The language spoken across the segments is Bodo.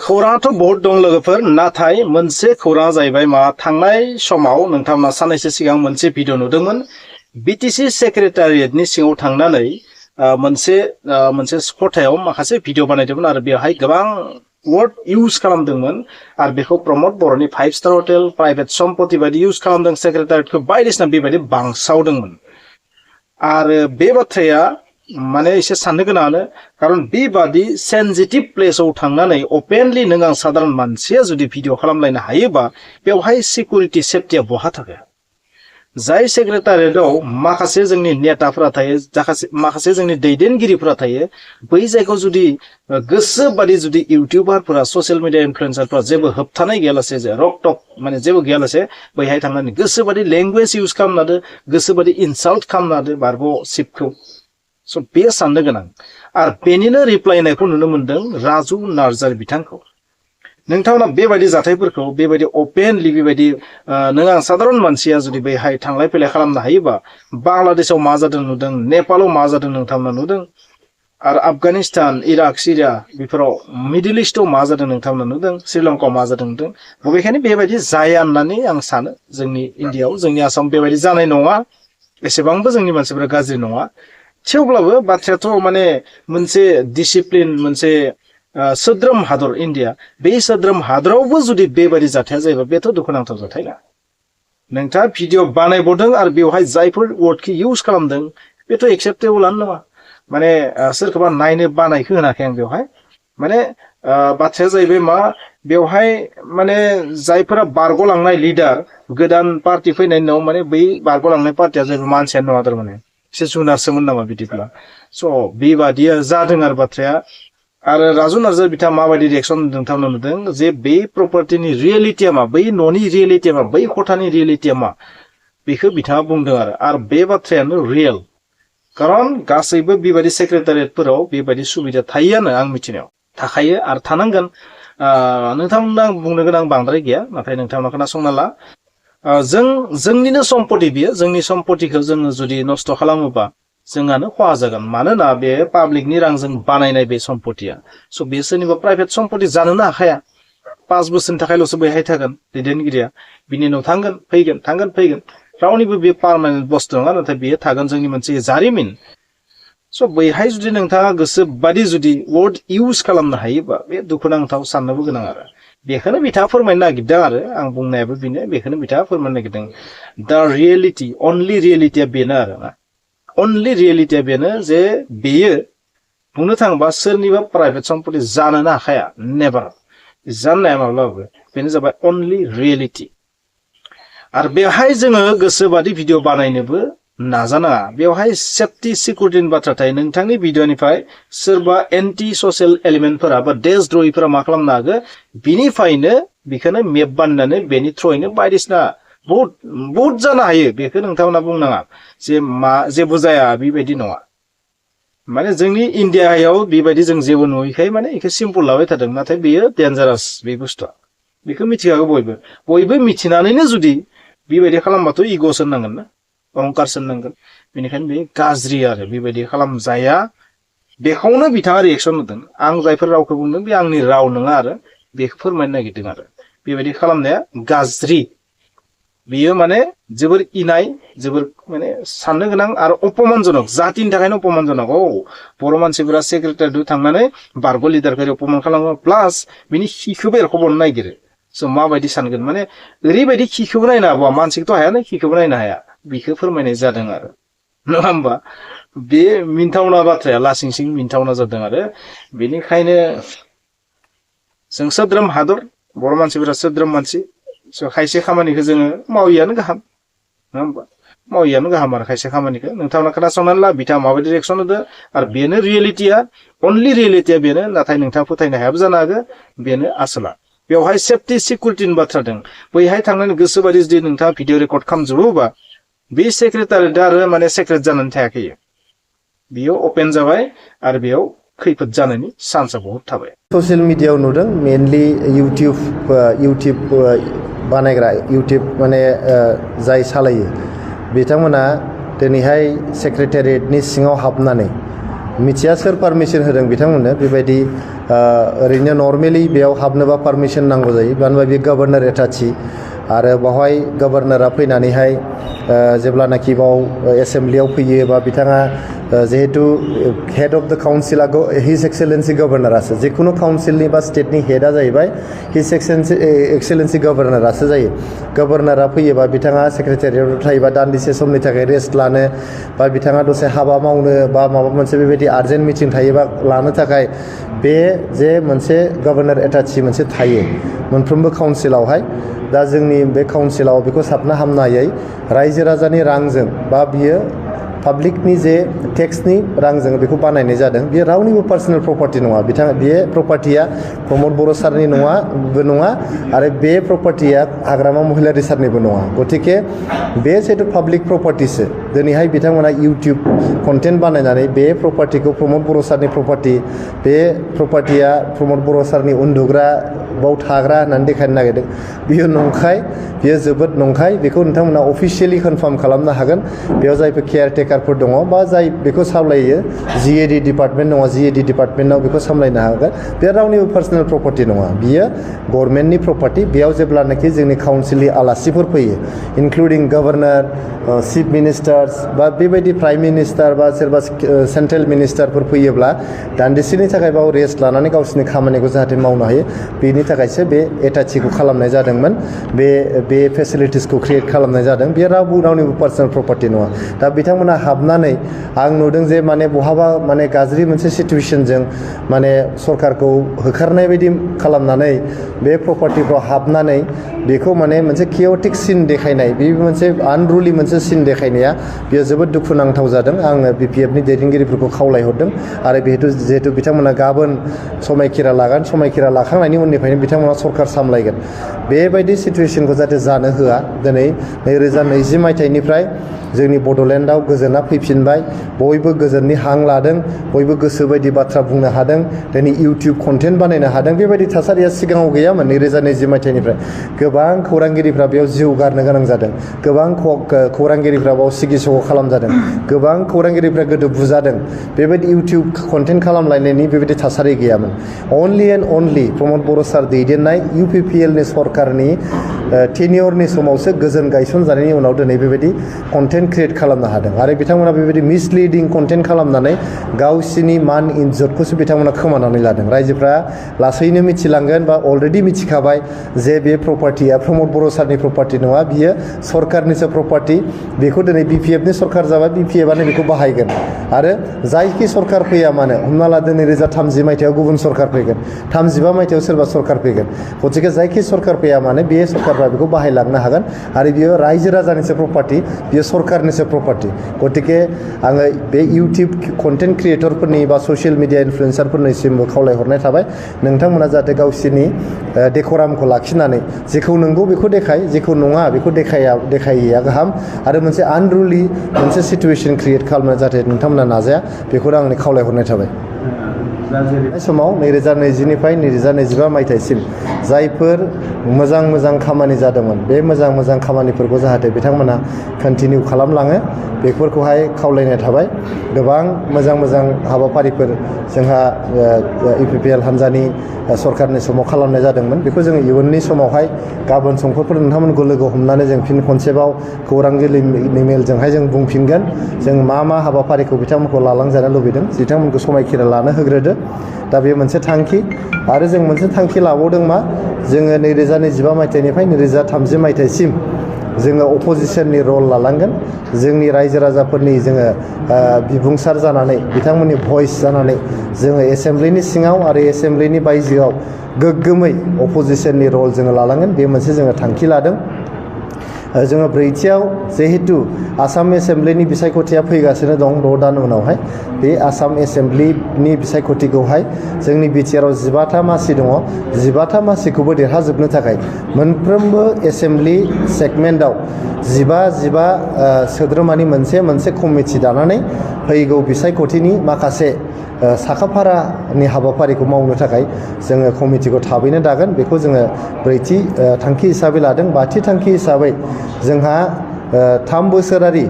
खौराङाथ' बहुत दं लोगोफोर नाथाय मोनसे खौराङा जाहैबाय मा थांनाय समाव नोंथांमोना साननैसो सिगां मोनसे भिडिअ नुदोंमोन बिटिसि सेक्रेटारियेटनि सिङाव थांनानै मोनसे खथायाव माखासे भिडिअ बानायदोंमोन आरो बेवहाय गोबां वर्ड इउज खालामदोंमोन आरो बेखौ प्रमोट बर'नि 5 स्टार हटेल प्राइभेट सम्पति बायदि इउज खालामदों सेक्रेटारियेटखौ बायदिसिना बेबायदि बांसावदोंमोन आरो बे बाथ्राया माने एसे साननो गोनाङानो खारन बेबादि सेन्सिटिभ प्लेसाव थांनानै अपेनलि नों आं साधारन मानसिया जुदि भिडिअ खालामलायनो हायोबा बेवहाय सिकिउरिटि सेफटिया बहा थागोन जाय सेक्रेटारियेटआव माखासे जोंनि नेताफोरा थायो माखासे जोंनि दैदेनगिरिफोरा थायो बै जायगायाव जुदि गोसोबादि जुदि इउटिउबारफोरा ससियेल मिडिया इनफ्लुएन्सारफोरा जेबो होबथानाय गैयालासे रकटक माने जेबो गैयालासे बैहाय थांनानै गोसोबादि लेंगुवेज इउज खालामनादो गोसोबादि इनसाल्ट खालामनादो बारग' सिपखौ स' बे साननो गोनां आरो बेनिनो रिप्लाइनायखौ नुनो मोनदों राजु नार्जारि बिथांखौ नोंथांमोना बेबायदि जाथायफोरखौ बेबायदि अपेनलि बेबायदि नों आं साधारन मानसिया जुदि बैहाय थांलाय फैलाय खालामनो हायोबा बांलादेशआव मा जादों नुदों नेपालाव मा जादों नोंथांमोना नुदों आरो आफगानिस्तान इराक सिरिया बेफोराव मिडल इस्टआव मा जादों नोंथांमोना नुदों श्रीलंकायाव मा जादों नुदों बबेखानि बेबायदि जाया होननानै आं सानो जोंनि इण्डियाआव जोंनि आसामाव बेबायदि जानाय नङा एसेबांबो जोंनि मानसिफोरा गाज्रि नङा थेवब्लाबो बाथ्रायाथ' माने मोनसे डिसिप्लिन मोनसे सोद्रोम हादर इण्डिया बे सोद्रोम हादरावबो जुदि बेबायदि जाथाया जायोबा बेथ' दुखुनांथाव जाथाय ना नोंथाङा भिडिअ बानायबावदों आरो बेवहाय जायफोर वर्डखौ इउज खालामदों बेथ' एक्सेप्टेबोलानो नङा माने सोरखौबा नायनो बानायखौ होनाखै आं बेवहाय माने बाथ्राया जाहैबाय मा बेवहाय माने जायफोरा बारग'लांनाय लिडार गोदान पार्टि फैनायनि उनाव माने बै बारग'लांनाय पार्टिया जाहैबाय मानसियानो नङा थारमाने एसे जुनारसोमोन नामा बिदिब्ला स' बेबादिया जादों आरो बाथ्राया आरो राजु नार्जारि बिथाङा माबायदि रिएक्सन नोंथांमोना नुदों जे बे प्रपार्टिनि रियेलिटिया मा बै न'नि रियेलिटिया मा बै खथानि रियेलिटिया मा बेखौ बिथाङा बुंदों आरो बे बाथ्रायानो रियेल खारन गासैबो बेबायदि सेक्रेटारियेटफोराव बेबायदि सुबिदा थायोआनो आं मिथिनायाव थाखायो आरो थानांगोन नोंथांमोना आं बुंनो गोनां बांद्राय गैया नाथाय नोंथांमोना खोनासंना ला जोंनिनो सम्पति बियो जोंनि सम्पतिखौ जोङो जुदि नस्थ' खालामोबा जोंहानो खहा जागोन मानोना बे पाब्लिकनि रांजों बानायनाय बे सम्पतिया स' बे सोरनिबा प्राइभेट सम्पति जानोनो हाखाया 5 बोसोरनि थाखायल'सो बैहाय थागोन दैदेनगिरिया बिनि उनाव थांगोन फैगोन रावनिबो बे पार्मानेन्ट बुस्थु नङा नाथाय बेयो थागोन जोंनि मोनसे जारिमिन स' बैहाय जुदि नोंथाङा गोसोबादि जुदि वर्ड इउज खालामनो हायोबा बे दुखुनांथाव साननोबो गोनां आरो बेखौनो बिथाङा फोरमायनो नागिरदों आरो आं बुंनायाबो बेनो बेखौनो बिथाङा फोरमायनो नागिरदों दा रियेलिटि अनलि रियेलिटिया बेनो आरो ना अनलि रियेलिटिया बेनो जे बेयो बुंनो थाङोबा सोरनिबा प्राइभेट सम्पति जानोनो हाखाया नेभार जाननाया माब्लाबाबो बेनो जाबाय अनलि रियेलिटि आरो बेवहाय जोङो गोसोबादि भिडिअ बानायनोबो नाजानाङा बेवहाय सेफटि सिकिउरिटिनि बाथ्रा थायो नोंथांनि भिडिअनिफ्राय सोरबा एन्टि ससियेल एलिमेन्टफोरा बा देशद्रहिफोरा मा खालामनो हागो बिनिफ्रायनो बेखौनो मेप बानायनानै बेनि थ्रयैनो बायदिसिना बहुत जानो हायो बेखौ नोंथांमोना बुंनाङा जे मा जेबो जाया बेबायदि नङा माने जोंनि इण्डियायाव बेबायदि जों जेबो नुयैखाय माने बेखौ सिम्पल लाबाय थादों नाथाय बेयो डेन्जारास बे बुस्थुआ बेखौ मिथिखागौ बयबो मिथिनानैनो जुदि बेबायदि खालामबाथ' इग'सो होननांगोन ना अहंकारसो होननांगोन बेनिखायनो बे गाज्रि आरो बेबायदि खालामजाया बेखौनो बिथाङा रिएक्सन होदों आं जायफोर रावखौ बुंदों बे आंनि राव नङा आरो बेखौ फोरमायनो नागिरदों आरो बेबायदि खालामनाया गाज्रि बियो माने जोबोर इनाय जोबोर माने साननो गोनां आरो अपमानजनक जातिनि थाखायनो अपमानजनक बर' मानसिफोरा सेक्रेटारियेटआव थांनानै बारग' लिडारखौ अपमान खालामो प्लास बिनि खिखौबो एरख'बावनो नागिरो स' माबायदि सानगोन माने ओरैबायदि खिखौबो नायनो हाबावा मानसिखौथ' हायाना खिखौबो नायनो हाया बेखौ फोरमायनाय जादों आरो नङा होमबा बे मिनथावना बाथ्राया लासिंसिं मिनथावना जादों आरो बेनिखायनो जों सोद्रोम हादर बर' मानसिफोरा सोद्रोम मानसि खायसे खामानिखौ जोङो मावियानो गाहाम नङा होमबा मावियानो गाहाम आरो खायसे खामानिखौ नोंथांमोना खोनासंनानै ला बिथाङा माबायदि रिएक्सन होदो आरो बेनो रियेलिटिया अनलि रियेलिटिया बेनो नाथाय नोंथाङा फोथायनो हायाबो जानो हागौ बेनो आसला बेवहाय सेफटि सिकिउरिटिनि बाथ्रा दं बैहाय थांनानै गोसोबायदि जुदि नोंथाङा भिडिअ रेकर्ड खालामजोबोबा बे सेक्रेटारियेटआ आरो माने सेक्रेट जानानै थायाखै बेयाव अपेन जाबाय आरो बेयाव खैफोद जानायनि चान्सआ बहुत थाबाय ससियेल मिडियायाव नुदों मेनलि इउटिउब बानायग्रा इउटिउब माने जाय सालायो बिथांमोना दिनैहाय सेक्रेटारियेटनि सिङाव हाबनानै मिथिया सोर पारमिसन होदों बिथांमोननो बेबायदि ओरैनो नर्मेलि बेयाव हाबनोबा पारमिसन नांगौ जायो मानो होनबा बे गभर्नर एटाची आरो बावहाय गभर्नरा फैनानैहाय जेब्लानाखि बाव एसेम्ब्लियाव फैयो बा बिथाङा जिहेतु हेड अफ द काउन्सिला हिज एक्सेलेन्सि गभर्नरासो जिखुनु काउन्सिलनि बा स्टेटनि हेडआ जाहैबाय हिज एक्सेलेन्सि गभर्नरासो जायो गभर्नरा फैयोबा बिथाङा सेक्रेटारियाव थायोबा दान्दिसे समनि थाखाय रेस्ट लानो बा बिथाङा दसे हाबा मावनो बा माबा मोनसे बेबायदि आर्जेन्ट मिटिं थायोबा लानो थाखाय बे जे मोनसे गभर्नर एटाची मोनसे थायो मोनफ्रोमबो काउन्सिलावहाय दा जोंनि बे काउन्सिलाव बेखौ साबना हामनायै रायजो राजानि रांजों बा बियो पाब्लिकनि जे टेक्सनि रांजों बेखौ बानायनाय जादों बेयो रावनिबो पार्सनेल प्रपार्टि नङा बिथाङा बे प्रपार्टिया प्रमद बर' सारनि नङा आरो बे प्रपार्टिया हाग्रामा महिलारि सारनिबो नङा गतिके बे जिहेतु पाब्लिक प्रपार्टिसो दिनैहाय बिथांमोना इउटिउब कन्टेन्ट बानायनानै बे प्रपार्टिखौ प्रमद बर' सारनि प्रपार्टि बे प्रपार्टिया प्रमद बर' सारनि उन्दुग्रा बाव थाग्रा होननानै देखायनो नागिरदों बियो नंखाय बियो जोबोद नंखाय बेखौ नोंथांमोना अफिसियेलि कनफार्म खालामनो हागोन बेयाव जायफोर केयारटेकारफोर दङ बा जाय बेखौ सामलायो जिएडि डिपार्टमेन्ट दङ जिएडि डिपार्टमेन्टआव बेखौ सामलायनो हागोन बे रावनिबो पार्सनेल प्रपार्टि नङा बियो गभर्नमेन्टनि प्रपार्टि बेयाव जेब्लानाखि जोंनि काउन्सिलनि आलासिफोर फैयो इनक्लुडिं गभर्नर चिफ मिनिस्टार्स बा बेबायदि प्राइम मिनिस्टार बा सोरबा सेन्ट्रेल मिनिस्टारफोर फैयोब्ला दान्दिसेनि थाखाय बाव रेस्ट लानानै गावसोरनि खामानिखौ जाहाथे मावनो हायो बेनि थाखायसो बे एटाचीखौ खालामनाय जादोंमोन बे फेसिलिटिसखौ क्रिएट खालामनाय जादों बे रावनिबो पार्सनेल प्रपार्टि नङा दा बिथांमोना हाबनानै आं नुदों जे माने बहाबा माने गाज्रि मोनसे सिचुएसनजों माने सरकारखौ होखारनाय बायदि खालामनानै बे प्रपार्टिफ्राव हाबनानै बेखौ माने मोनसे कियटिक सिन देखायनाय बे मोनसे आनरुलि मोनसे सिन देखायनाया बेयो जोबोद दुखुनांथाव जादों आङो बिपिएफनि दैदेनगिरिफोरखौ खावलायहरदों आरो जिहेतु बिथांमोना गाबोन समायखिरा लागोन समायखिरा लाखांनायनि उननिफ्रायनो बिथांमोना सरकार सामलायगोन बेबायदि सिचुएसनखौ जाहाथे जानो होआ दिनै 2020 मायथाइनिफ्राय जोंनि बड'लेण्डआव गोजोना फैफिनबाय बयबो गोजोननि हां लादों बयबो गोसो बायदि बाथ्रा बुंनो हादों दिनै इउटिउब कन्टेन्ट बानायनो हादों बेबायदि थासारिया सिगाङाव गैयामोन 2020 मायथाइनिफ्राय गोबां खौरांगिरिफ्रा बेयाव जिउ गारनो गोनां जादों गोबां खौरांगिरिफ्रा बेयाव सिगिसग' खालामजादों गोबां खौरांगिरिफ्रा गोदो बुजादों बेबायदि इउटिउब कन्टेन्ट खालामलायनायनि बेबायदि थासारि गैयामोन अनलि एन्ड अनलि प्रमद बर' सार दैदेननाय इउपिपिएलनि सरकारनि टेनियरनि समावसो गोजोन गायसनजानायनि उनाव दिनै बेबायदि कन्टेन्ट क्रिएट खालामनो हादों आरो बिथांमोना बेबायदि मिसलिडिं कन्टेन्ट खालामनानै गावसिनि मान इज्जतखौसो बिथांमोना खोमानानै लादों रायजोफ्रा लासैनो मिथिलांगोन बा अलरेडि मिथिखाबाय जे बे प्रपार्टिया प्रमद बर' सारनि प्रपार्टि नङा बियो सरकारनिसो प्रपार्टि बेखौ दिनै बिपिएफनि सरकार जाबाय बिपिएफआनो बेखौ बाहायगोन आरो जायखि सरकार फैया मानो हमना ला 2030 मायथाइयाव गुबुन सरकार फैगोन 35 मायथाइयाव सोरबा सरकार फैगोन गतिके जायखि सरकार फैया मानो बे सरकारफ्रा बेखौ बाहायलांनो हागोन आरो बियो रायजो राजानिसो प्रपार्टि बियो सरकारनिसो प्रपार्टि गतिके आङो बे इउटिउब कन्टेन्ट क्रिएटरफोरनि बा ससियेल मिडिया इनफ्लुएन्सारफोरनिसिमबो खावलायहरनाय थाबाय नोंथांमोना जाहाथे गावसोरनि डेक'रामखौ लाखिनानै जेखौ नंगौ बेखौ देखाय जेखौ नङा बेखौ देखायैया गाहाम आरो मोनसे आनरुलि मोनसे सिचुएसन क्रिएट खालामनो जाहाथे नोंथांमोना नाजाया बेखौनो आंनि खावलायहरनाय थाबाय समाव 2020निफ्राय 2025 मायथाइसिम जायफोर मोजां खामानि जादोंमोन बे मोजां खामानिफोरखौ जाहाथे बिथांमोना कन्टिनिउ खालामलाङो बेफोरखौहाय खावलायनाय थाबाय गोबां मोजां हाबाफारिफोर जोंहा इउपिपिएल हान्जानि सरकारनि समाव खालामनाय जादोंमोन बेखौ जोङो इयुननि समावहाय गाबोन समफोरफोर नोंथांमोनखौ लोगो हमनानै जों फिन खनसेबाव खौरांगिरि मेलजोंहाय जों बुंफिनगोन जों मा हाबाफारिखौ बिथांमोनखौ लालांजानो लुबैदों बिथांमोनखौ समायखिरा लानो होग्रोदो दा बे मोनसे थांखि आरो जों मोनसे थांखि लाबावदों मा जोङो 2025 मायथाइनिफ्राय 2030 मायथाइसिम जोङो अपोजिसननि रल लालांगोन जोंनि रायजो राजाफोरनि जोङो बिबुंसार जानानै बिथांमोननि भइस जानानै जोङो एसेम्ब्लिनि सिङाव आरो एसेम्ब्लिनि बायजोआव गोग्गोमै अपोजिसननि रल जोङो लालांगोन बे मोनसे जोङो थांखि लादों जोङो ब्रैथियाव जिहेतु आसाम एसेम्ब्लिनि बिसायख'थिया फैगासिनो दं 6 दान उनावहाय बे आसाम एसेम्ब्लिनि बिसायख'थिखौहाय जोंनि बिटिआरआव 15था मासि दङ 15था मासिखौबो देरहाजोबनो थाखाय मोनफ्रोमबो एसेम्ब्लि सेगमेन्टआव 15 सोद्रोमानि मोनसे कमिटि दानानै फैगौ बिसायख'थिनि माखासे साखाफारानि हाबाफारिखौ मावनो थाखाय जोङो कमिटिखौ थाबैनो दागोन बेखौ जोङो ब्रैथि थांखि हिसाबै लादों बाथि थांखि हिसाबै जोंहा 3 बोसोरारि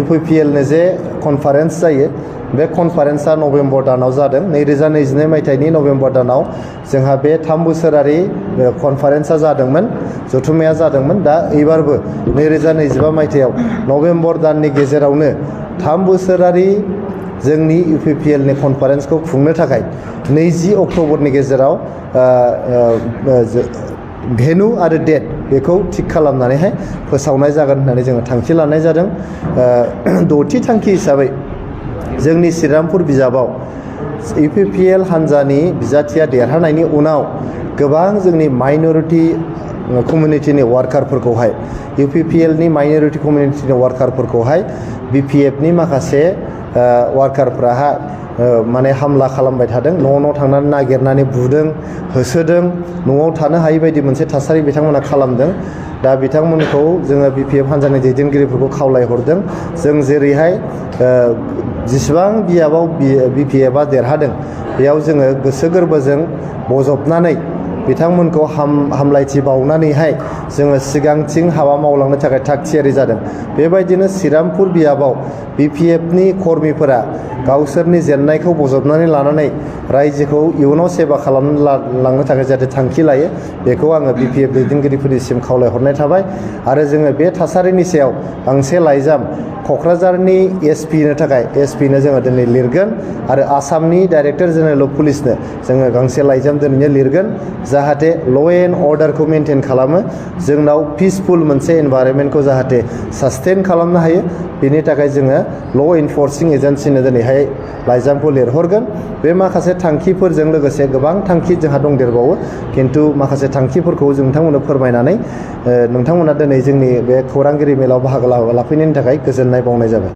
इउपिपिएलनो जे कनफारेन्स जायो बे कनफारेन्सआ नभेम्बर दानाव जादों 2022 मायथाइनि नभेम्बर दानाव जोंहा बे 3 बोसोरारि कनफारेन्सआ जादोंमोन जथुम्माया जादोंमोन दा एबारबो 2025 मायथाइयाव नभेम्बर दाननि गेजेरावनो 3 बोसोरारि जोंनि UPPL नि कनफारेन्सखौ खुंनो थाखाय 20 अक्ट'बरनि गेजेराव भेन्यु आरो डेट बेखौ थिक खालामनानैहाय फोसावनाय जागोन होननानै जोङो थांखि लानाय जादों। द'थि थांखि हिसाबै जोंनि श्रीरामपुर बिजाबाव UPPL हान्जानि बिजाथिया देरहानायनि उनाव गोबां जोंनि माइनरिटि कमिउनिटिनि वार्कारफोरखौहाय UPPL नि माइनरिटि कमिउनिटिनि वार्कारफोरखौहाय BPF नि माखासे वार्कारफ्राहा माने हामला खालामबाय थादों न' थांनानै नागिरनानै बुदों होसोदों न'आव थानो हायै बायदि मोनसे थासारि बिथांमोना खालामदों। दा बिथांमोनखौ जोङो BPF हान्जानि दैदेनगिरिफोरखौ खावलायहरदों जों जेरैहाय जेसेबां बियाबाव BPF आ देरहादों बेयाव जोङो गोसो गोरबोजों बजबनानै बिथांमोनखौ हामलायथि बावनानैहाय जोङो सिगांथिं हाबा मावलांनो थाखाय थाग थियारि जादों। बेबायदिनो श्रीरामपुर बियाबाव BPF नि कर्मिफोरा गावसोरनि जेननायखौ बजबनानै लानानै रायजोखौ इयुनाव सेवा खालामलांनो थाखाय जाहाथे थांखि लायो बेखौ आङो BPF दैदेनगिरिफोरनिसिम खावलायहरनाय थाबाय। आरो जोङो बे थासारिनि सायाव गांसे लाइजाम क'क्राझारनि SP नो थाखाय SP नो जोङो दिनै लिरगोन आरो आसामनि डाइरेक्टर जेनेरेल अफ पुलिसनो जोङो गांसे लाइजाम दिनैनो लिरगोन जाहाथे ल' एन्ड अर्डारखौ मेनटेन खालामो जोंनाव पिसफुल मोनसे एनभायरनमेन्टखौ जाहाथे सास्टेन खालामनो हायो बेनि थाखाय जोङो ल' इनफर्सिं एजेन्सिनो दिनैहाय लाइजामखौ लिरहरगोन। बे माखासे थांखिफोरजों लोगोसे गोबां थांखि जोंहा दंदेरबावो खिन्थु माखासे थांखिफोरखौ जों नोंथांमोननो फोरमायनानै नोंथांमोना दिनै जोंनि बे खौरांगिरि मेलाव बाहागो लाफैनायनि थाखाय गोजोननाय बावनाय जाबाय।